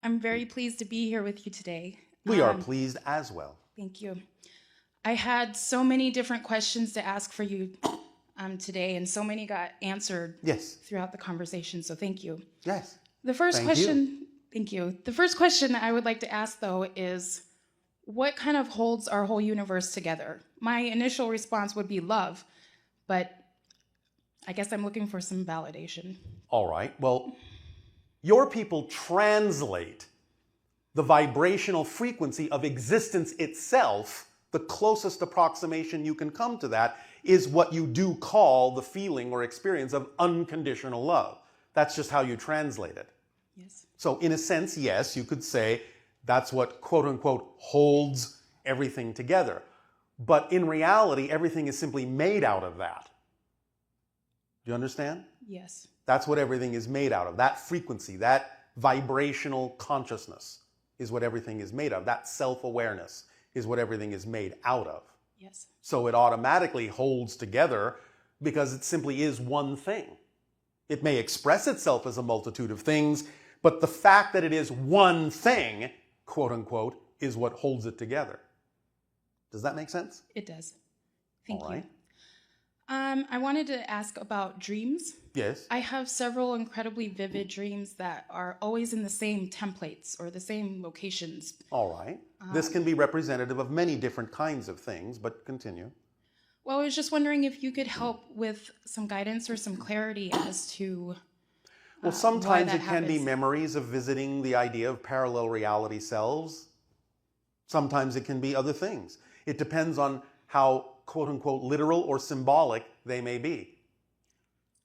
I'm very pleased to be here with you today. We are pleased as well. Thank you. I had so many different questions to ask for you today, and so many got answered throughout the conversation, so thank you. Yes. The first question, thank you. The first question I would like to ask, though, is what kind of holds our whole universe together? My initial response would be love, but I guess I'm looking for some validation. All right. Well, your people translate the vibrational frequency of existence itself. The closest approximation you can come to that is what you do call the feeling or experience of unconditional love. That's just how you translate it. Yes. So in a sense, yes, you could say that's what quote unquote holds everything together. But in reality, everything is simply made out of that. Do you understand? Yes. That's what everything is made out of. That frequency, that vibrational consciousness is what everything is made of. That self-awareness is what everything is made out of. Yes. So it automatically holds together because it simply is one thing. It may express itself as a multitude of things, but the fact that it is one thing, quote unquote, is what holds it together. Does that make sense? It does. Thank All right. you. I wanted to ask about dreams. Yes. I have several incredibly vivid dreams that are always in the same templates or the same locations. All right. This can be representative of many different kinds of things, but continue. Well, I was just wondering if you could help with some guidance or some clarity as to well, sometimes it can be happens. memories of visiting the idea of parallel reality selves. Sometimes it can be other things. It depends on how, quote unquote, literal or symbolic they may be.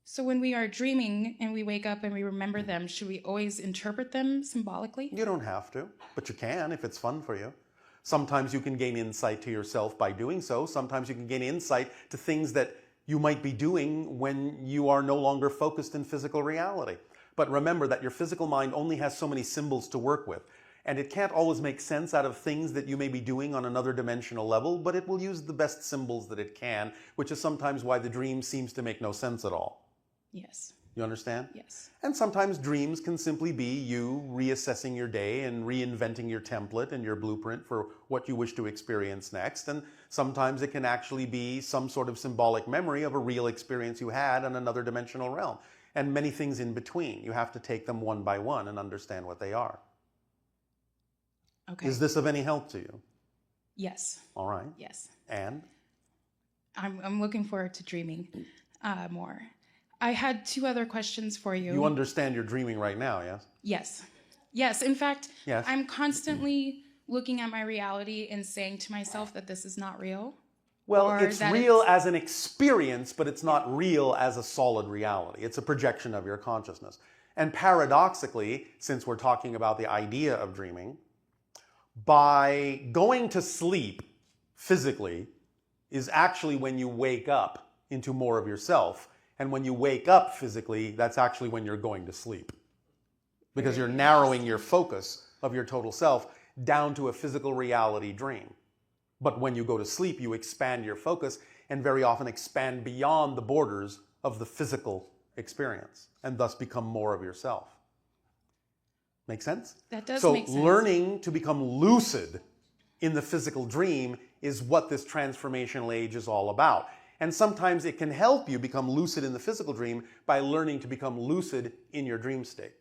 So when we are dreaming and we wake up and we remember them, should we always interpret them symbolically? You don't have to, but you can if it's fun for you. Sometimes you can gain insight to yourself by doing so. Sometimes you can gain insight to things that you might be doing when you are no longer focused in physical reality. But remember that your physical mind only has so many symbols to work with. And it can't always make sense out of things that you may be doing on another dimensional level, but it will use the best symbols that it can, which is sometimes why the dream seems to make no sense at all. Yes. You understand? Yes. And sometimes dreams can simply be you reassessing your day and reinventing your template and your blueprint for what you wish to experience next. And sometimes it can actually be some sort of symbolic memory of a real experience you had in another dimensional realm. And many things in between. You have to take them one by one and understand what they are. Okay. Is this of any help to you? Yes. All right. Yes. And? I'm looking forward to dreaming more. I had two other questions for you. You understand you're dreaming right now, yes? Yes. Yes. In fact, yes. I'm constantly looking at my reality and saying to myself that this is not real. Well, it's real as an experience, but it's not real as a solid reality. It's a projection of your consciousness. And paradoxically, since we're talking about the idea of dreaming, by going to sleep physically is actually when you wake up into more of yourself. And when you wake up physically, that's actually when you're going to sleep. Because you're narrowing your focus of your total self down to a physical reality dream. But when you go to sleep, you expand your focus and very often expand beyond the borders of the physical experience and thus become more of yourself. Make sense? That does make sense. So learning to become lucid in the physical dream is what this transformational age is all about. And sometimes it can help you become lucid in the physical dream by learning to become lucid in your dream state.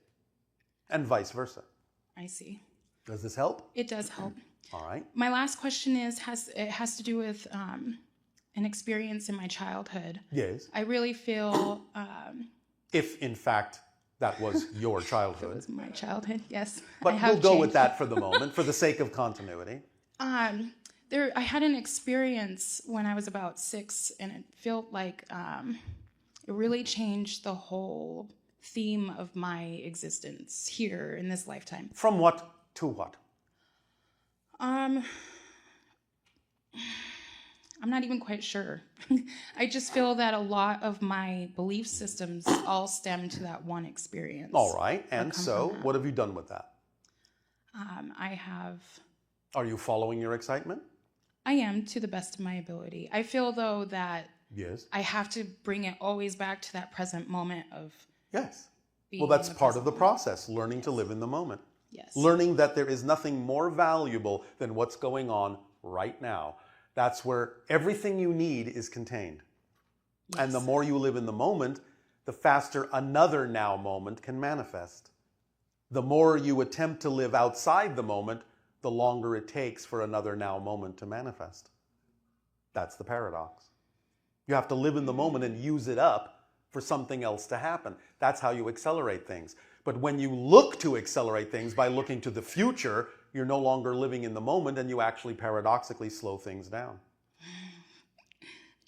And vice versa. I see. Does this help? It does help. All right. My last question is, it has to do with an experience in my childhood. Yes. I really feel... if, in fact, that was your childhood. It was my childhood, yes. But we'll go with that for the moment, for the sake of continuity. I had an experience when I was about 6, and it felt like it really changed the whole theme of my existence here in this lifetime. From what to what? I'm not even quite sure. I just feel that a lot of my belief systems all stem to that one experience. All right. And so, what have you done with that? I have... Are you following your excitement? I am, to the best of my ability. I feel, though, that yes. I have to bring it always back to that present moment of... Yes. Well, that's part of the process, learning yes. to live in the moment. Yes. Learning that there is nothing more valuable than what's going on right now. That's where everything you need is contained. Yes. And the more you live in the moment, the faster another now moment can manifest. The more you attempt to live outside the moment, the longer it takes for another now moment to manifest. That's the paradox. You have to live in the moment and use it up for something else to happen. That's how you accelerate things. But when you look to accelerate things by looking to the future, you're no longer living in the moment, and you actually paradoxically slow things down.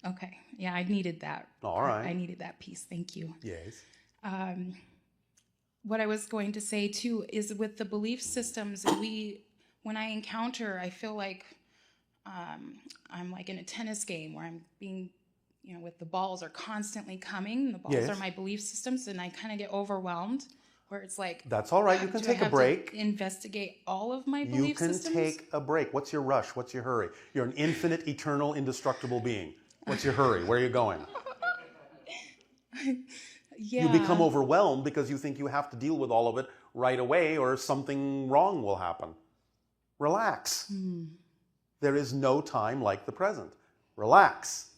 Okay. Yeah, I needed that. All right. I needed that piece. Thank you. Yes. What I was going to say too is with the belief systems, when I encounter, I feel like I'm like in a tennis game where I'm being, with the balls are constantly coming. The balls Yes. are my belief systems, and I kind of get overwhelmed. Where it's like, that's all right. You can take a break. Investigate all of my belief systems. You can take a break. What's your rush? What's your hurry? You're an infinite, eternal, indestructible being. What's your hurry? Where are you going? Yeah. You become overwhelmed because you think you have to deal with all of it right away, or something wrong will happen. Relax. There is no time like the present. Relax.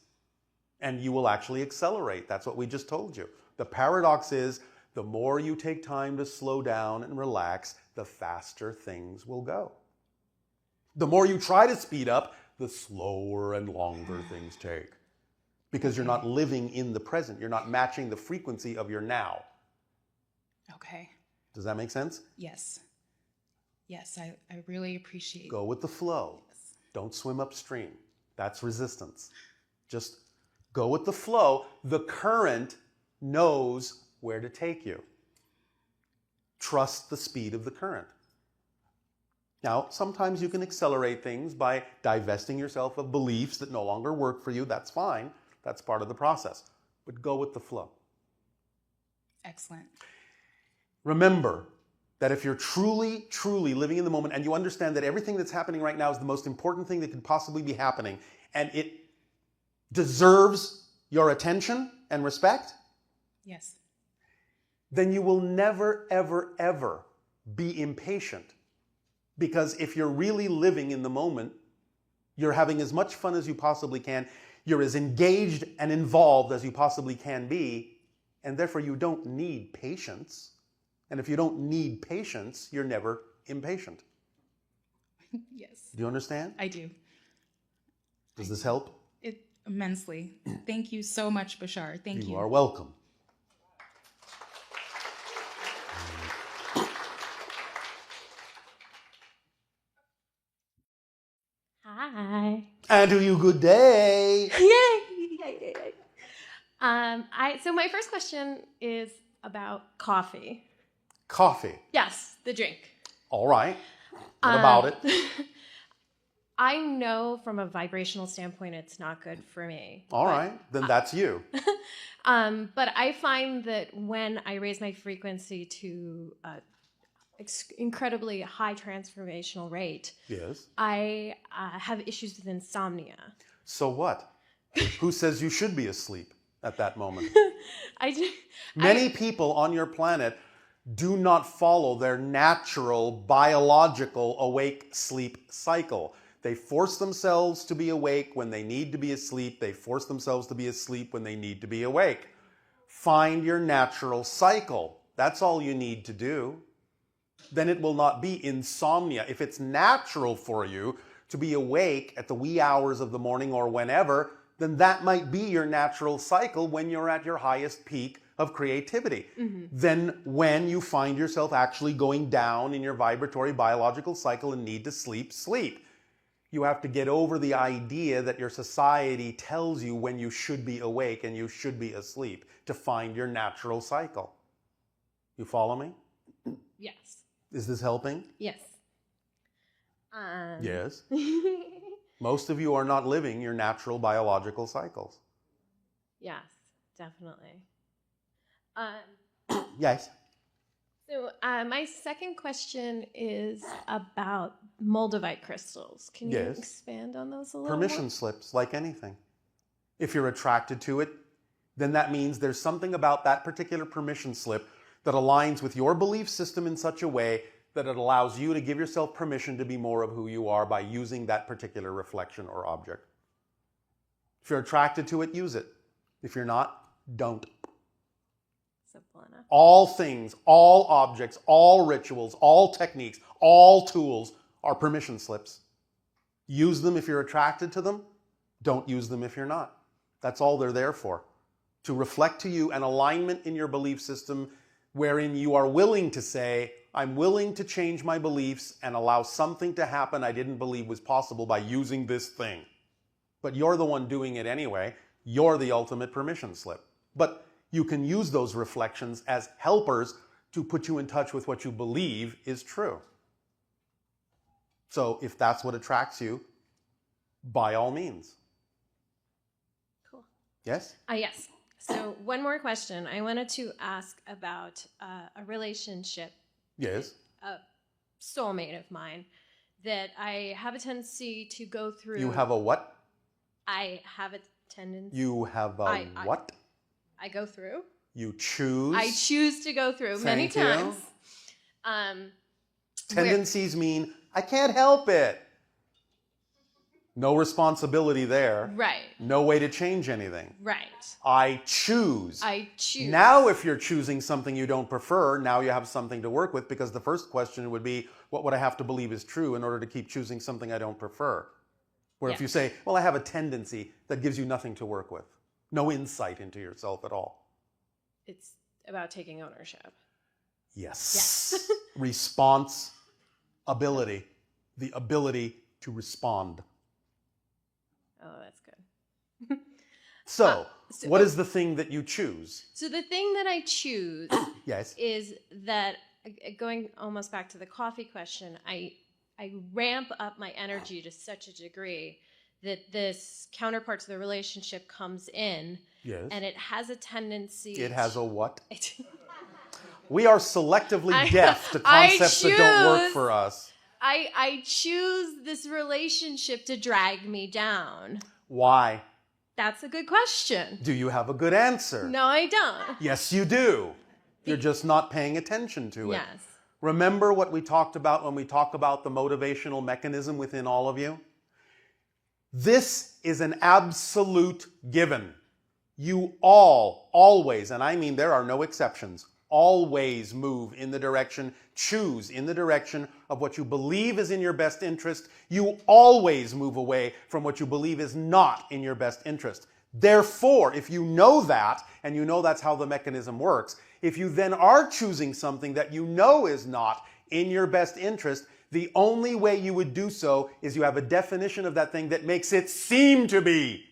And you will actually accelerate. That's what we just told you. The paradox is, the more you take time to slow down and relax, the faster things will go. The more you try to speed up, the slower and longer things take. Because you're not living in the present. You're not matching the frequency of your now. Okay. Does that make sense? Yes. Yes, I really appreciate it. Go with the flow. Yes. Don't swim upstream. That's resistance. Just go with the flow. The current knows where to take you. Trust the speed of the current. Now, sometimes you can accelerate things by divesting yourself of beliefs that no longer work for you. That's fine. That's part of the process. But go with the flow. Excellent. Remember that if you're truly, truly living in the moment, and you understand that everything that's happening right now is the most important thing that could possibly be happening, and it deserves your attention and respect, yes, then you will never, ever, ever be impatient. Because if you're really living in the moment, you're having as much fun as you possibly can, you're as engaged and involved as you possibly can be, and therefore you don't need patience. And if you don't need patience, you're never impatient. Yes. Do you understand? I do. Does this help? It immensely. Thank you so much, Bashar. Thank you. You are welcome. Hi. And to you, good day. Yay! So my first question is about coffee. Coffee. Yes, the drink. All right. What about it? I know from a vibrational standpoint it's not good for me. All right. Then that's you. But I find that when I raise my frequency to incredibly high transformational rate, Yes. I have issues with insomnia. So what? Who says you should be asleep at that moment? Many people on your planet do not follow their natural biological awake-sleep cycle. They force themselves to be awake when they need to be asleep. They force themselves to be asleep when they need to be awake. Find your natural cycle. That's all you need to do. Then it will not be insomnia. If it's natural for you to be awake at the wee hours of the morning or whenever, then that might be your natural cycle when you're at your highest peak of creativity. Mm-hmm. Then when you find yourself actually going down in your vibratory biological cycle and need to sleep, sleep. You have to get over the idea that your society tells you when you should be awake and you should be asleep to find your natural cycle. You follow me? Yes. Is this helping? Yes. Yes. Most of you are not living your natural biological cycles. Yes, definitely. Yes. So my second question is about moldavite crystals. Can you expand on those a little Permission more? slips, like anything. If you're attracted to it, then that means there's something about that particular permission slip that aligns with your belief system in such a way that it allows you to give yourself permission to be more of who you are by using that particular reflection or object. If you're attracted to it, use it. If you're not, don't. Simple enough. All things, all objects, all rituals, all techniques, all tools are permission slips. Use them if you're attracted to them. Don't use them if you're not. That's all they're there for. To reflect to you an alignment in your belief system wherein you are willing to say, I'm willing to change my beliefs and allow something to happen I didn't believe was possible by using this thing. But you're the one doing it anyway. You're the ultimate permission slip. But you can use those reflections as helpers to put you in touch with what you believe is true. So if that's what attracts you, by all means. Cool. Yes? Yes. So one more question. I wanted to ask about a relationship. Yes. A soulmate of mine that I have a tendency to go through. You have a what? I have a tendency. You have a what? I go through. You choose. I choose to go through many times. Tendencies mean I can't help it. No responsibility there. Right. No way to change anything. Right. I choose. I choose. Now if you're choosing something you don't prefer, now you have something to work with, because the first question would be, what would I have to believe is true in order to keep choosing something I don't prefer? Where if you say, well, I have a tendency, that gives you nothing to work with. No insight into yourself at all. It's about taking ownership. Yes. Response ability. The ability to respond. Oh, that's good. So what is the thing that you choose? So the thing that I choose Yes. is that, going almost back to the coffee question, I ramp up my energy to such a degree that this counterpart to the relationship comes in. Yes. And it has a tendency. It has a what? We are selectively deaf to concepts that don't work for us. I choose this relationship to drag me down. Why? That's a good question. Do you have a good answer? No, I don't. Yes, you do. You're just not paying attention to it. Yes. Remember what we talked about when we talk about the motivational mechanism within all of you? This is an absolute given. You all, always, and I mean there are no exceptions, always move in the direction, choose in the direction of what you believe is in your best interest. You always move away from what you believe is not in your best interest. Therefore, if you know that, and you know that's how the mechanism works, if you then are choosing something that you know is not in your best interest, the only way you would do so is you have a definition of that thing that makes it seem to be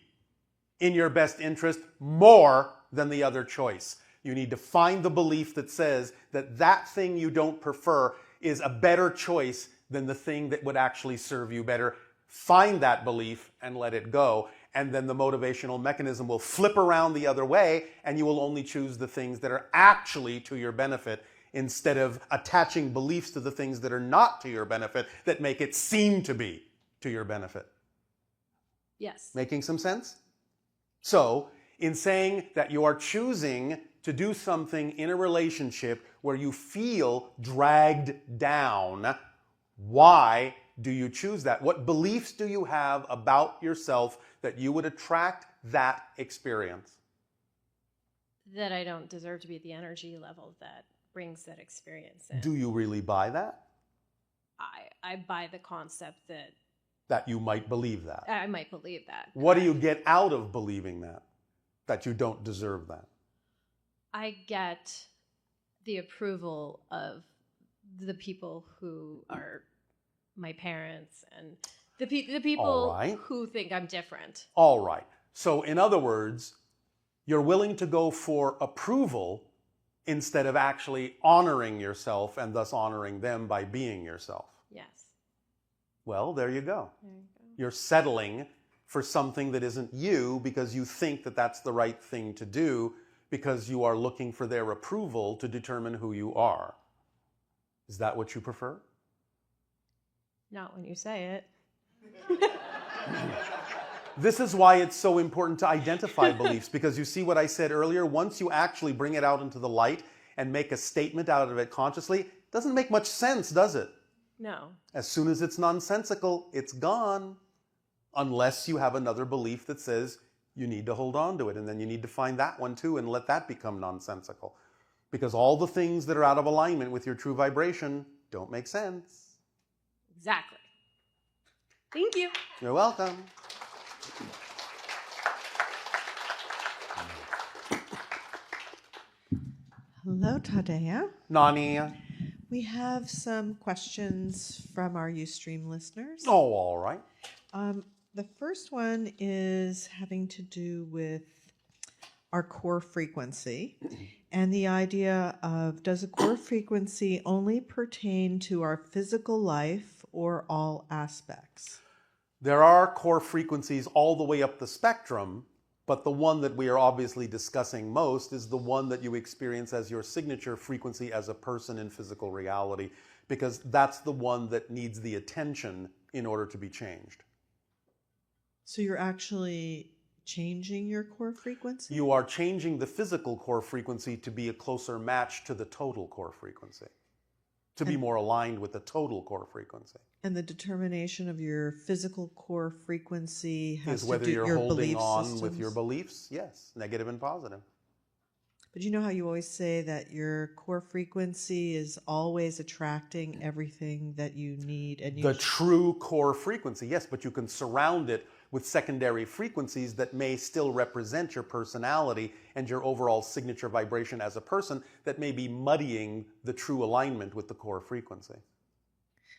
in your best interest more than the other choice. You need to find the belief that says that that thing you don't prefer is a better choice than the thing that would actually serve you better. Find that belief and let it go. And then the motivational mechanism will flip around the other way, and you will only choose the things that are actually to your benefit, instead of attaching beliefs to the things that are not to your benefit that make it seem to be to your benefit. Yes. Making some sense? So, in saying that you are choosing to do something in a relationship where you feel dragged down, why do you choose that? What beliefs do you have about yourself that you would attract that experience? That I don't deserve to be at the energy level that brings that experience in. Do you really buy that? I buy the concept that... That you might believe that. I might believe that. What do you get out of believing that? That you don't deserve that? I get the approval of the people who are my parents and the people who think I'm different. All right. So in other words, you're willing to go for approval instead of actually honoring yourself and thus honoring them by being yourself. Yes. Well, there you go. There you go. You're settling for something that isn't you because you think that that's the right thing to do, because you are looking for their approval to determine who you are. Is that what you prefer? Not when you say it. This is why it's so important to identify beliefs, because you see what I said earlier, once you actually bring it out into the light and make a statement out of it consciously, Doesn't make much sense, does it? No. As soon as it's nonsensical, it's gone. Unless you have another belief that says you need to hold on to it, and then you need to find that one too and let that become nonsensical. Because all the things that are out of alignment with your true vibration don't make sense. Exactly. Thank you. You're welcome. Hello, Tadea. Nani? We have some questions from our Ustream listeners. Oh, all right. The first one is having to do with our core frequency and the idea of, does a core frequency only pertain to our physical life or all aspects? There are core frequencies all the way up the spectrum, but the one that we are obviously discussing most is the one that you experience as your signature frequency as a person in physical reality, because that's the one that needs the attention in order to be changed. So you're actually changing your core frequency? You are changing the physical core frequency to be a closer match to the total core frequency, to be more aligned with the total core frequency. And the determination of your physical core frequency has is whether to do you're your holding belief on systems. with your beliefs, yes, negative and positive. But you know how you always say that your core frequency is always attracting everything that you need, and The true core frequency, yes, but you can surround it with secondary frequencies that may still represent your personality and your overall signature vibration as a person that may be muddying the true alignment with the core frequency.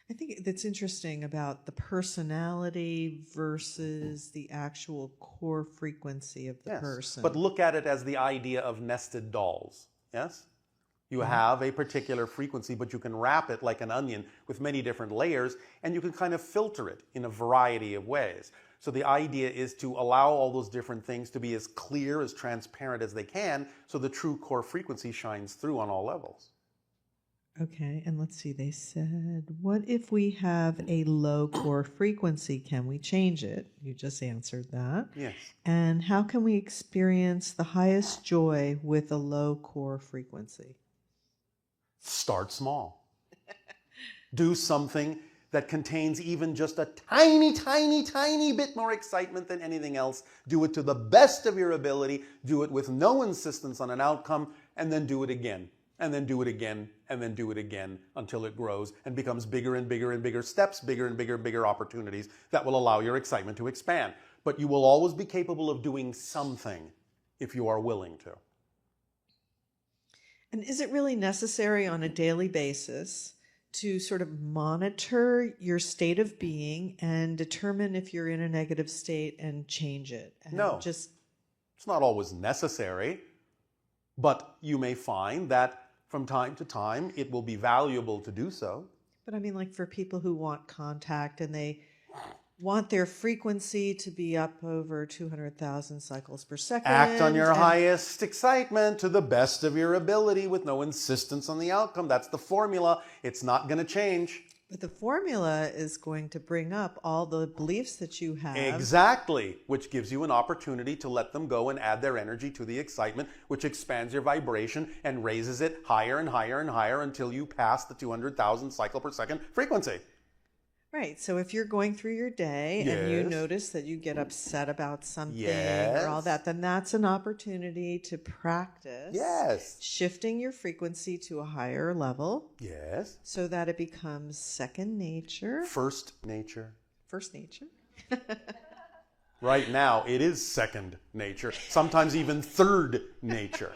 I think that's interesting about the personality versus the actual core frequency of the person. But look at it as the idea of nested dolls, yes? You have a particular frequency, but you can wrap it like an onion with many different layers, and you can kind of filter it in a variety of ways. So the idea is to allow all those different things to be as clear, as transparent as they can, so the true core frequency shines through on all levels. Okay, and let's see, they said, what if we have a low core frequency? Can we change it? You just answered that. Yes. And how can we experience the highest joy with a low core frequency? Start small. Do something that contains even just a tiny, tiny, tiny bit more excitement than anything else. Do it to the best of your ability. Do it with no insistence on an outcome, and then do it again. And then do it again, and then do it again until it grows and becomes bigger and bigger and bigger steps, bigger and bigger and bigger opportunities that will allow your excitement to expand. But you will always be capable of doing something if you are willing to. And is it really necessary on a daily basis to sort of monitor your state of being and determine if you're in a negative state and change it? And No. It's not always necessary, but you may find that from time to time, it will be valuable to do so. But I mean, like for people who want contact and they want their frequency to be up over 200,000 cycles per second. Act on your highest excitement to the best of your ability with no insistence on the outcome. That's the formula. It's not going to change. But the formula is going to bring up all the beliefs that you have. Exactly, which gives you an opportunity to let them go and add their energy to the excitement, which expands your vibration and raises it higher and higher and higher until you pass the 200,000 cycle per second frequency. Right. So if you're going through your day and you notice that you get upset about something or all that, then that's an opportunity to practice shifting your frequency to a higher level. Yes. So that it becomes second nature. First nature. First nature. Right now, it is second nature, sometimes even third nature.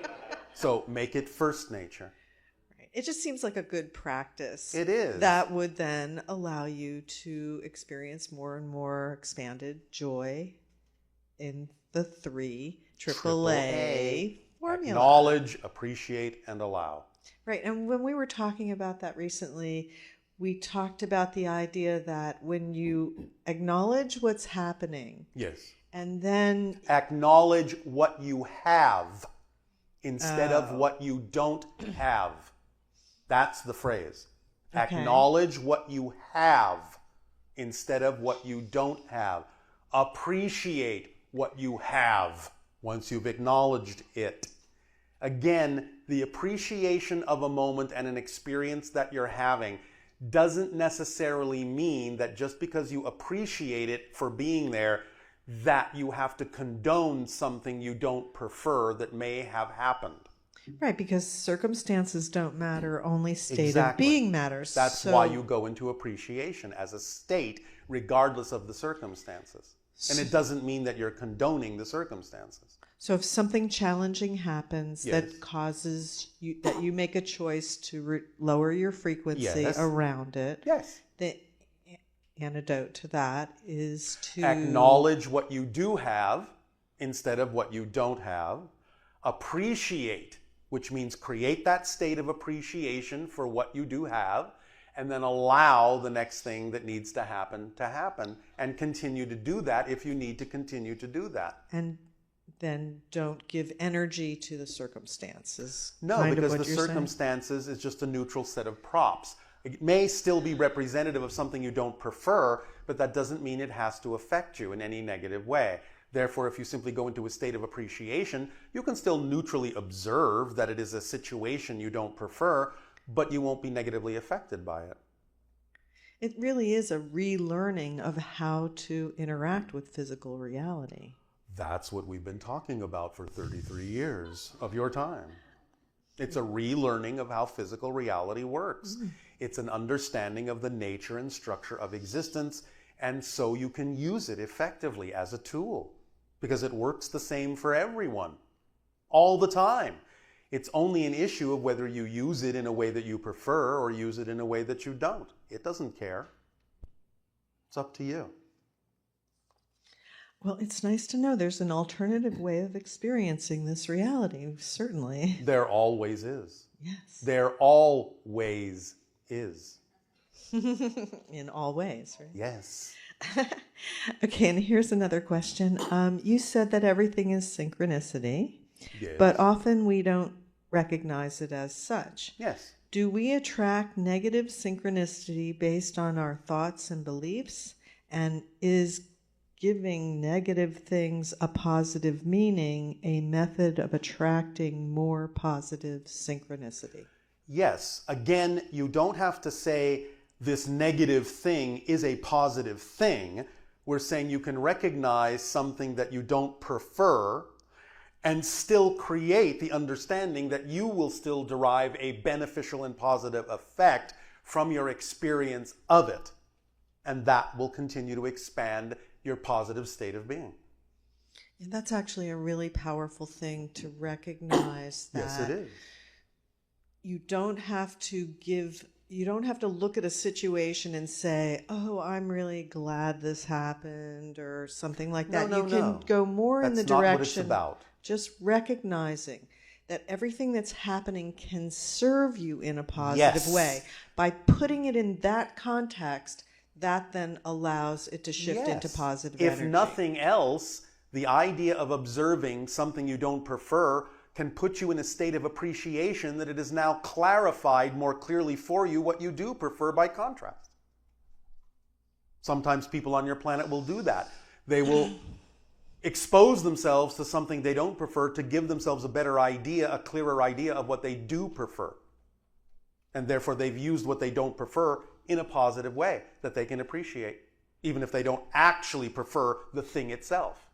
So make it first nature. It just seems like a good practice. It is. That would then allow you to experience more and more expanded joy in the 3 AAA formula. Acknowledge, appreciate, and allow. Right. And when we were talking about that recently, we talked about the idea that when you acknowledge what's happening. Yes. And then acknowledge what you have instead of what you don't have. That's the phrase. Okay. Acknowledge what you have instead of what you don't have. Appreciate what you have once you've acknowledged it. Again, the appreciation of a moment and an experience that you're having doesn't necessarily mean that just because you appreciate it for being there, that you have to condone something you don't prefer that may have happened. Right, because circumstances don't matter, only state Exactly. of being matters. That's why you go into appreciation as a state, regardless of the circumstances. And it doesn't mean that you're condoning the circumstances. So if something challenging happens Yes. that causes you, that you make a choice to lower your frequency Yes. around it, Yes. the antidote to that is to Acknowledge what you do have instead of what you don't have. Appreciate, which means create that state of appreciation for what you do have, and then allow the next thing that needs to happen, and continue to do that if you need to continue to do that. And then don't give energy to the circumstances. No, because the circumstances is just a neutral set of props. It may still be representative of something you don't prefer, but that doesn't mean it has to affect you in any negative way. Therefore, if you simply go into a state of appreciation, you can still neutrally observe that it is a situation you don't prefer, but you won't be negatively affected by it. It really is a relearning of how to interact with physical reality. That's what we've been talking about for 33 years of your time. It's a relearning of how physical reality works. It's an understanding of the nature and structure of existence, and so you can use it effectively as a tool, because it works the same for everyone, all the time. It's only an issue of whether you use it in a way that you prefer or use it in a way that you don't. It doesn't care. It's up to you. Well, it's nice to know there's an alternative way of experiencing this reality, certainly. There always is. Yes. There always is. In all ways, right? Yes. Okay, and here's another question. You said that everything is synchronicity, Yes. but often we don't recognize it as such. Yes. Do we attract negative synchronicity based on our thoughts and beliefs? And is giving negative things a positive meaning a method of attracting more positive synchronicity? Yes. Again, you don't have to say this negative thing is a positive thing. We're saying you can recognize something that you don't prefer and still create the understanding that you will still derive a beneficial and positive effect from your experience of it. And that will continue to expand your positive state of being. And that's actually a really powerful thing to recognize, that Yes, it is. you don't have to look at a situation and say, oh, I'm really glad this happened, or something like that. No, you can go more in the That's not direction, what it's about. just recognizing that everything that's happening can serve you in a positive Yes. way. By putting it in that context, that then allows it to shift into Yes. positive If energy. nothing else, the idea of observing something you don't prefer can put you in a state of appreciation that it is now clarified more clearly for you what you do prefer by contrast. Sometimes people on your planet will do that. They will expose themselves to something they don't prefer to give themselves a better idea, a clearer idea of what they do prefer. And therefore they've used what they don't prefer in a positive way that they can appreciate, even if they don't actually prefer the thing itself.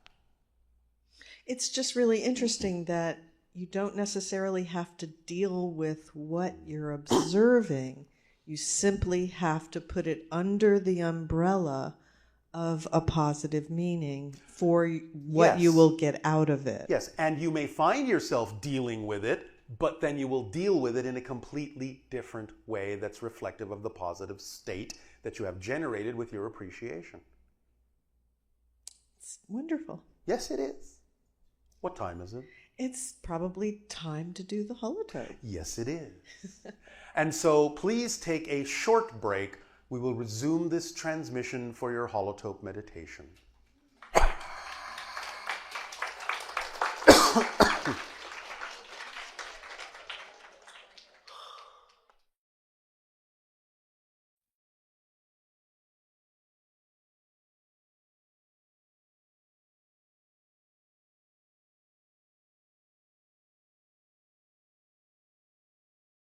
It's just really interesting that you don't necessarily have to deal with what you're observing. You simply have to put it under the umbrella of a positive meaning for what you will get out of it. Yes, and you may find yourself dealing with it, but then you will deal with it in a completely different way that's reflective of the positive state that you have generated with your appreciation. It's wonderful. Yes, it is. What time is it? It's probably time to do the holotope. Yes, it is. And so please take a short break. We will resume this transmission for your holotope meditation.